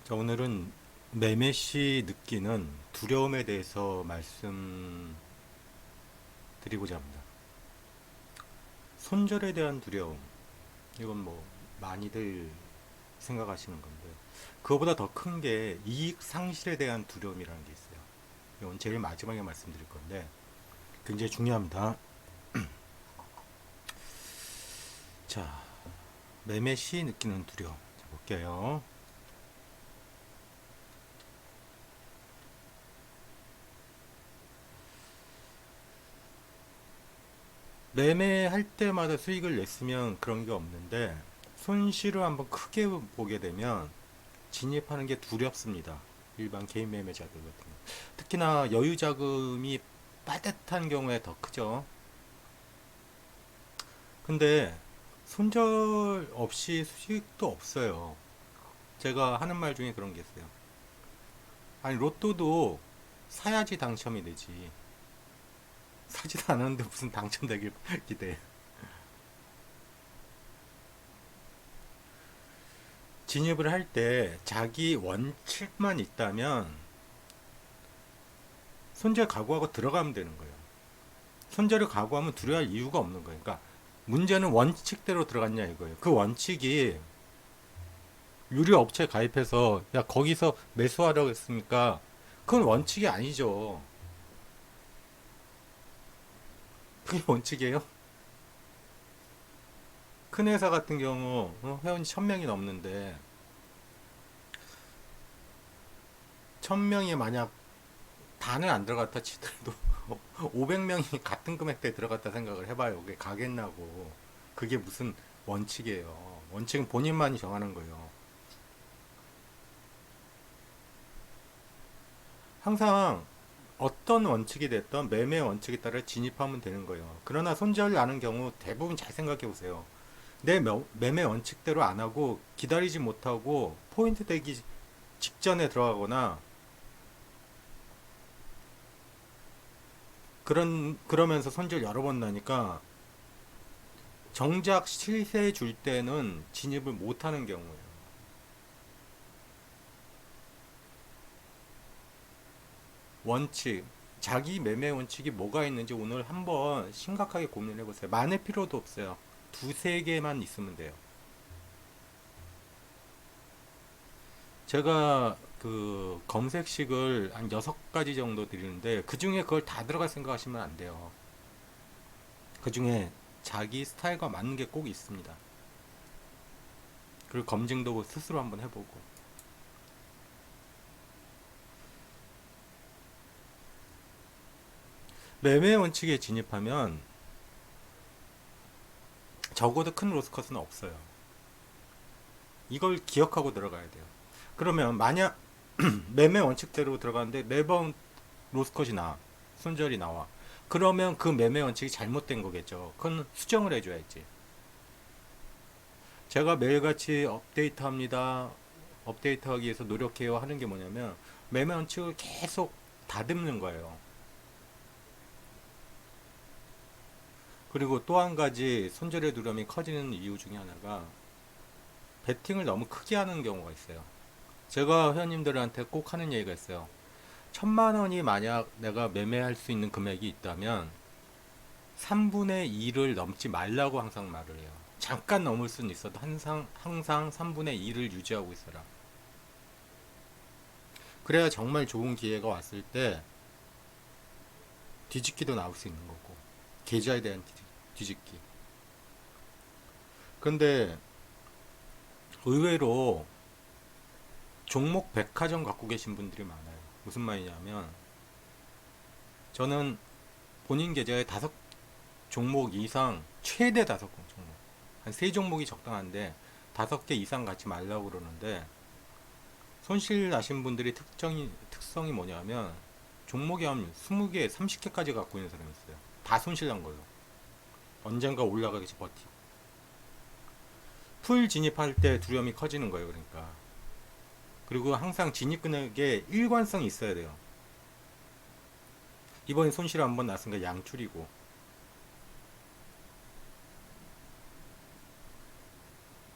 자, 오늘은 매매 시 느끼는 두려움에 대해서 말씀드리고자 합니다. 손절에 대한 두려움, 이건 뭐 많이들 생각하시는 건데, 그거보다 더 큰 게 이익 상실에 대한 두려움이라는 게 있어요. 이건 제일 마지막에 말씀드릴 건데, 굉장히 중요합니다. 자, 매매 시 느끼는 두려움. 자, 볼게요. 매매할 때마다 수익을 냈으면 그런 게 없는데, 손실을 한번 크게 보게 되면 진입하는 게 두렵습니다. 일반 개인 매매자들 같은 경우. 특히나 여유 자금이 빠듯한 경우에 더 크죠. 근데 손절 없이 수익도 없어요. 제가 하는 말 중에 그런 게 있어요. 아니, 로또도 사야지 당첨이 되지. 사지도 않았는데 무슨 당첨되길 기대해. 진입을 할 때 자기 원칙만 있다면 손절 각오하고 들어가면 되는 거예요. 손절을 각오하면 두려워할 이유가 없는 거예요. 그러니까 문제는 원칙대로 들어갔냐 이거예요. 그 원칙이 유료 업체 가입해서 야 거기서 매수하라고 했으니까 그건 원칙이 아니죠. 그게 원칙이에요? 큰 회사 같은 경우 회원이 1000명이 넘는데 1000명이 만약 반을 안 들어갔다 치더라도 500명이 같은 금액대에 들어갔다 생각을 해봐요. 그게 가겠냐고. 그게 무슨 원칙이에요. 원칙은 본인만이 정하는 거예요. 항상 어떤 원칙이 됐던 매매 원칙에 따라 진입하면 되는 거예요. 그러나 손절 나는 경우 대부분 잘 생각해 보세요. 내 매매 원칙대로 안 하고 기다리지 못하고 포인트 되기 직전에 들어가거나 그러면서 손절 여러 번 나니까 정작 실세 줄 때는 진입을 못 하는 경우예요. 원칙, 자기 매매 원칙이 뭐가 있는지 오늘 한번 심각하게 고민해 보세요. 많을 필요도 없어요. 두세 개만 있으면 돼요. 제가 그 검색식을 한 6가지 정도 드리는데 그 중에 그걸 다 들어갈 생각하시면 안 돼요. 그 중에 자기 스타일과 맞는 게 꼭 있습니다. 그리고 검증도 스스로 한번 해보고. 매매 원칙에 진입하면 적어도 큰 로스컷은 없어요. 이걸 기억하고 들어가야 돼요. 그러면 만약 매매 원칙대로 들어가는데 매번 로스컷이 나, 손절이 나와. 그러면 그 매매 원칙이 잘못된 거겠죠. 그건 수정을 해줘야지. 제가 매일같이 업데이트합니다. 업데이트하기 위해서 노력해요 하는 게 뭐냐면 매매 원칙을 계속 다듬는 거예요. 그리고 또 한 가지 손절의 두려움이 커지는 이유 중에 하나가 베팅을 너무 크게 하는 경우가 있어요. 제가 회원님들한테 꼭 하는 얘기가 있어요. 1000만 원이 만약 내가 매매할 수 있는 금액이 있다면 3분의 2를 넘지 말라고 항상 말을 해요. 잠깐 넘을 수는 있어도 항상 3분의 2를 유지하고 있어라. 그래야 정말 좋은 기회가 왔을 때 뒤집기도 나올 수 있는 거고 계좌에 대한 뒤집기. 그런데 의외로 종목 백화점 갖고 계신 분들이 많아요. 무슨 말이냐면 저는 본인 계좌에 5종목 이상, 최대 5종목, 한 3종목이 적당한데 5개 이상 갖지 말라고 그러는데 손실 나신 분들이 특성이 뭐냐면 종목이 한 20개, 30개까지 갖고 있는 사람이 있어요. 다 손실 난 걸로. 언젠가 올라가겠지 버티고. 풀 진입할 때 두려움이 커지는 거예요. 그러니까. 그리고 항상 진입 금액에 일관성이 있어야 돼요. 이번에 손실 한번 났으니까 양출이고.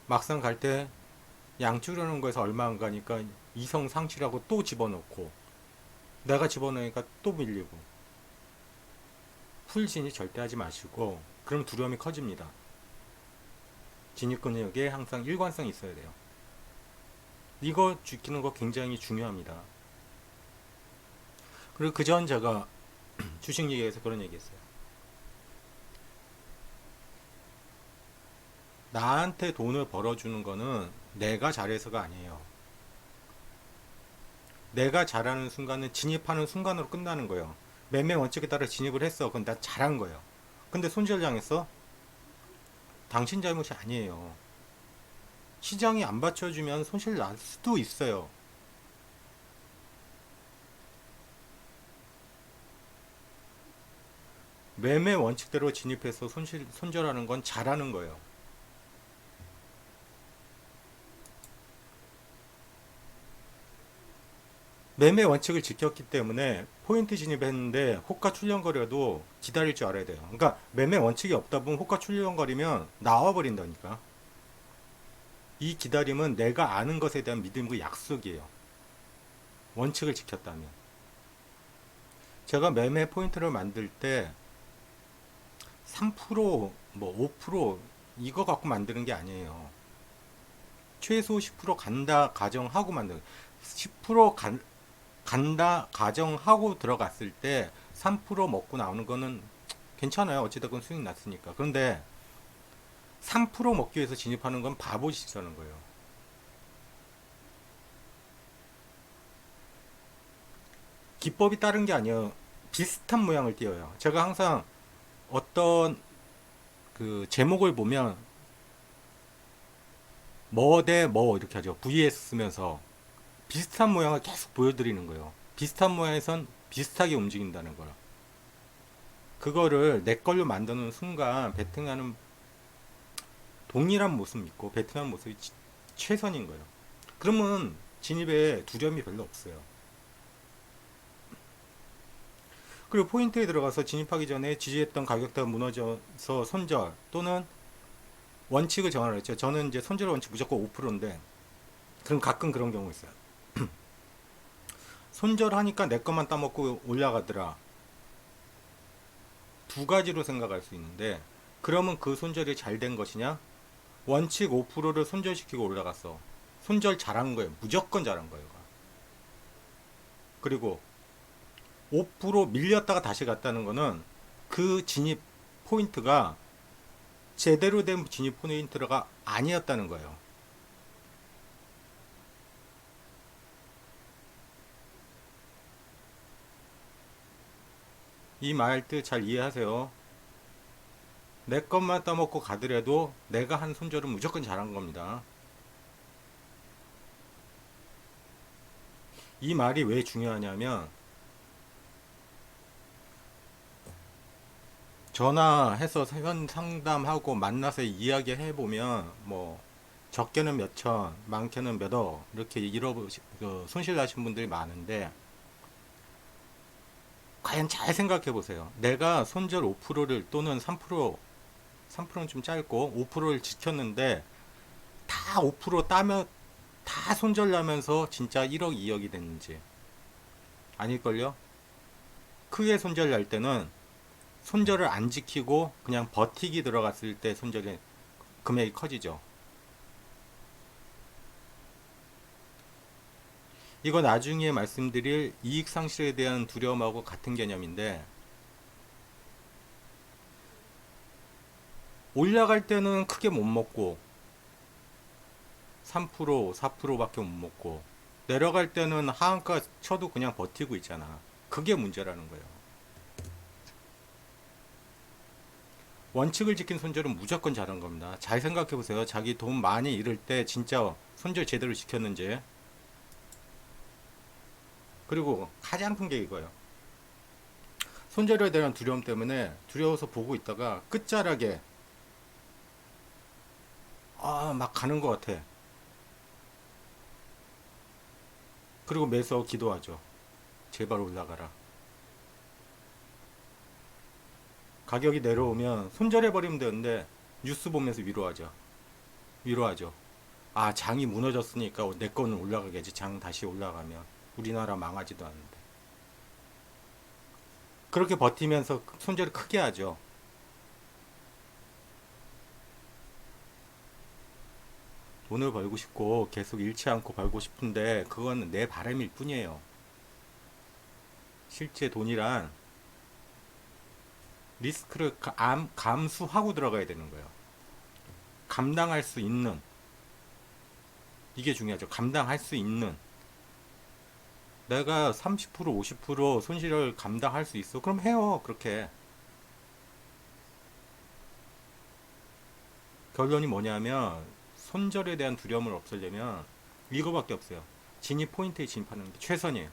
막상 갈 때 양주려는 거에서 얼마 안 가니까 이성 상실하고 또 집어넣고 내가 집어넣으니까 또 밀리고. 풀 진입 절대 하지 마시고 그럼 두려움이 커집니다. 진입 근육에 항상 일관성이 있어야 돼요. 이거 지키는 거 굉장히 중요합니다. 그리고 그 전 제가 주식 얘기에서 그런 얘기 했어요. 나한테 돈을 벌어주는 거는 내가 잘해서가 아니에요. 내가 잘하는 순간은 진입하는 순간으로 끝나는 거예요. 매매 원칙에 따라 진입을 했어. 그건 나 잘한 거예요. 근데 손절 당했어? 당신 잘못이 아니에요. 시장이 안 받쳐주면 손실 날 수도 있어요. 매매 원칙대로 진입해서 손절하는 건 잘하는 거예요. 매매 원칙을 지켰기 때문에 포인트 진입했는데 호가 출렁거려도 기다릴 줄 알아야 돼요. 그러니까 매매 원칙이 없다 보면 호가 출렁거리면 나와버린다니까. 이 기다림은 내가 아는 것에 대한 믿음과 약속이에요. 원칙을 지켰다면. 제가 매매 포인트를 만들 때 3%, 뭐 5% 이거 갖고 만드는 게 아니에요. 최소 10% 간다 가정하고 만드는 10% 간다 가정하고 들어갔을 때 3% 먹고 나오는 거는 괜찮아요. 어찌됐건 수익 났으니까. 그런데 3% 먹기 위해서 진입하는 건 바보짓이라는 거예요. 기법이 다른 게 아니에요. 비슷한 모양을 띄어요. 제가 항상 어떤 그 제목을 보면 뭐 대 뭐 이렇게 하죠. vs 쓰면서 비슷한 모양을 계속 보여드리는 거예요. 비슷한 모양에선 비슷하게 움직인다는 거예요. 그거를 내 걸로 만드는 순간 베팅하는 동일한 모습 믿고 베팅하는 모습이 최선인 거예요. 그러면 진입에 두려움이 별로 없어요. 그리고 포인트에 들어가서 진입하기 전에 지지했던 가격대가 무너져서 손절 또는 원칙을 정하라 했죠. 저는 이제 손절 원칙 무조건 5%인데 그럼 가끔 그런 경우 있어요. 손절하니까 내 것만 따먹고 올라가더라. 두 가지로 생각할 수 있는데 그러면 그 손절이 잘 된 것이냐? 원칙 5%를 손절시키고 올라갔어. 손절 잘한 거예요. 무조건 잘한 거예요. 그리고 5% 밀렸다가 다시 갔다는 거는 그 진입 포인트가 제대로 된 진입 포인트가 아니었다는 거예요. 이 말 뜻 잘 이해하세요. 내 것만 따먹고 가더라도 내가 한 손절은 무조건 잘한 겁니다. 이 말이 왜 중요하냐면 전화해서 상담하고 만나서 이야기해보면 뭐 적게는 몇천, 많게는 몇억 이렇게 손실 나신 분들이 많은데 과연 잘 생각해 보세요. 내가 손절 5%를 또는 3%는 좀 짧고 5%를 지켰는데 다 5% 따면 다 손절 나면서 진짜 1억, 2억이 됐는지 아닐걸요? 크게 손절 날 때는 손절을 안 지키고 그냥 버티기 들어갔을 때 손절의 금액이 커지죠. 이거 나중에 말씀드릴 이익 상실에 대한 두려움하고 같은 개념인데 올라갈 때는 크게 못 먹고 3%, 4%밖에 못 먹고 내려갈 때는 하한가 쳐도 그냥 버티고 있잖아. 그게 문제라는 거예요. 원칙을 지킨 손절은 무조건 잘한 겁니다. 잘 생각해 보세요. 자기 돈 많이 잃을 때 진짜 손절 제대로 지켰는지. 그리고 가장 큰 게 이거예요. 손절에 대한 두려움 때문에 두려워서 보고 있다가 끝자락에 막 가는 것 같아. 그리고 매서 기도하죠. 제발 올라가라. 가격이 내려오면 손절해버리면 되는데 뉴스 보면서 위로하죠. 위로하죠. 아, 장이 무너졌으니까 내 거는 올라가겠지. 장 다시 올라가면 우리나라 망하지도 않는데. 그렇게 버티면서 손절을 크게 하죠. 돈을 벌고 싶고 계속 잃지 않고 벌고 싶은데 그건 내 바람일 뿐이에요. 실제 돈이란 리스크를 감수하고 들어가야 되는 거예요. 감당할 수 있는, 이게 중요하죠. 감당할 수 있는. 내가 30% 50% 손실을 감당할 수 있어. 그럼 해요. 그렇게. 결론이 뭐냐면 손절에 대한 두려움을 없애려면 이거밖에 없어요. 진입 포인트에 진입하는 게 최선이에요.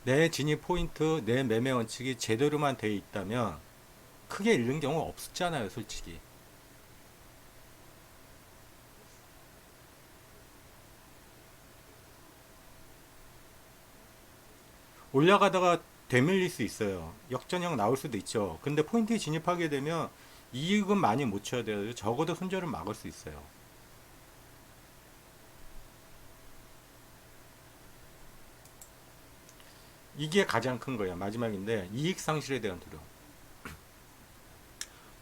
내 진입 포인트, 내 매매 원칙이 제대로만 돼 있다면 크게 잃는 경우 없잖아요, 솔직히. 올라가다가 되밀릴 수 있어요. 역전형 나올 수도 있죠. 근데 포인트에 진입하게 되면 이익은 많이 못 쳐야 돼요. 적어도 손절은 막을 수 있어요. 이게 가장 큰 거예요. 마지막인데 이익 상실에 대한 두려움.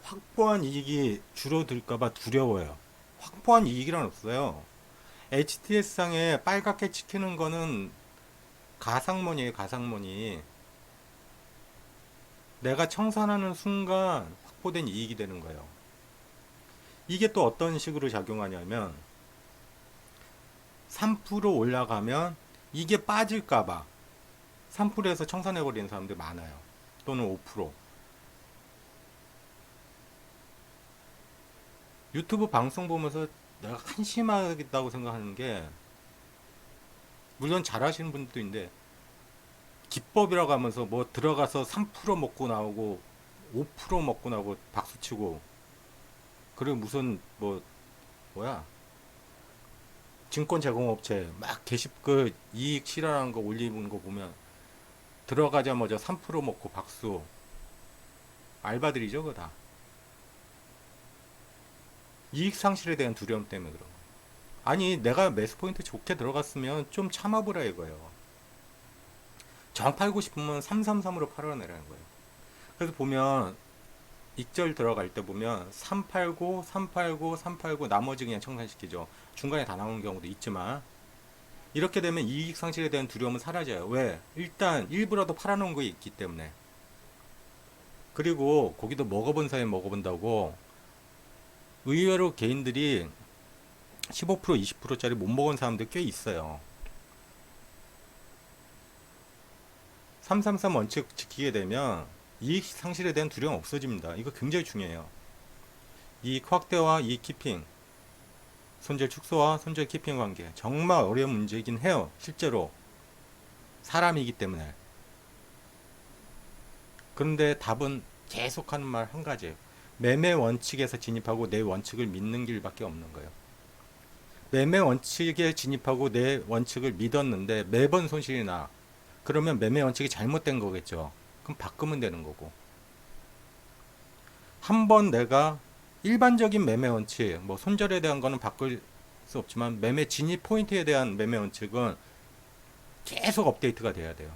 확보한 이익이 줄어들까봐 두려워요. 확보한 이익이란 없어요. HTS상에 빨갛게 찍히는 거는 가상머니에요, 가상머니. 내가 청산하는 순간 확보된 이익이 되는 거예요. 이게 또 어떤 식으로 작용하냐면 3% 올라가면 이게 빠질까봐 3%에서 청산해버리는 사람들 많아요. 또는 5%. 유튜브 방송 보면서 내가 한심하다고 생각하는 게, 물론 잘하시는 분들도 있는데 기법이라고 하면서 뭐 들어가서 3% 먹고 나오고 5% 먹고 나오고 박수치고, 그리고 무슨 뭐 뭐야 증권 제공업체 막 게시글 이익 실현하는 거 올리는 거 보면 들어가자마자 3% 먹고 박수. 알바들이죠, 그거 다. 이익 상실에 대한 두려움 때문에 그런 거예요. 아니, 내가 매수 포인트 좋게 들어갔으면 좀 참아보라 이거예요. 정 팔고 싶으면 333으로 팔아내라는 거예요. 그래서 보면 익절 들어갈 때 보면 389, 389, 389 나머지 그냥 청산시키죠. 중간에 다 나오는 경우도 있지만 이렇게 되면 이익 상실에 대한 두려움은 사라져요. 왜? 일단 일부라도 팔아놓은 거 있기 때문에. 그리고 고기도 먹어본 사람이 먹어본다고 의외로 개인들이 15% 20%짜리 못 먹은 사람들 꽤 있어요. 333 원칙 지키게 되면 이익 상실에 대한 두려움 없어집니다. 이거 굉장히 중요해요. 이익 확대와 이익 키핑, 손절 축소와 손절 키핑 관계, 정말 어려운 문제이긴 해요. 실제로 사람이기 때문에. 그런데 답은 계속하는 말 한 가지예요. 매매 원칙에서 진입하고 내 원칙을 믿는 길밖에 없는 거예요. 매매 원칙에 진입하고 내 원칙을 믿었는데 매번 손실이 나. 그러면 매매 원칙이 잘못된 거겠죠. 그럼 바꾸면 되는 거고. 한번 내가 일반적인 매매 원칙, 뭐 손절에 대한 거는 바꿀 수 없지만 매매 진입 포인트에 대한 매매 원칙은 계속 업데이트가 돼야 돼요.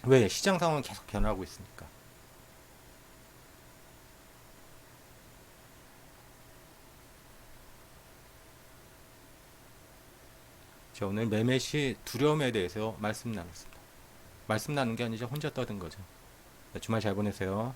왜? 시장 상황은 계속 변하고 있으니까. 자, 오늘 매매 시 두려움에 대해서 말씀 나눴습니다. 말씀 나눈 게 아니죠. 혼자 떠든 거죠. 주말 잘 보내세요.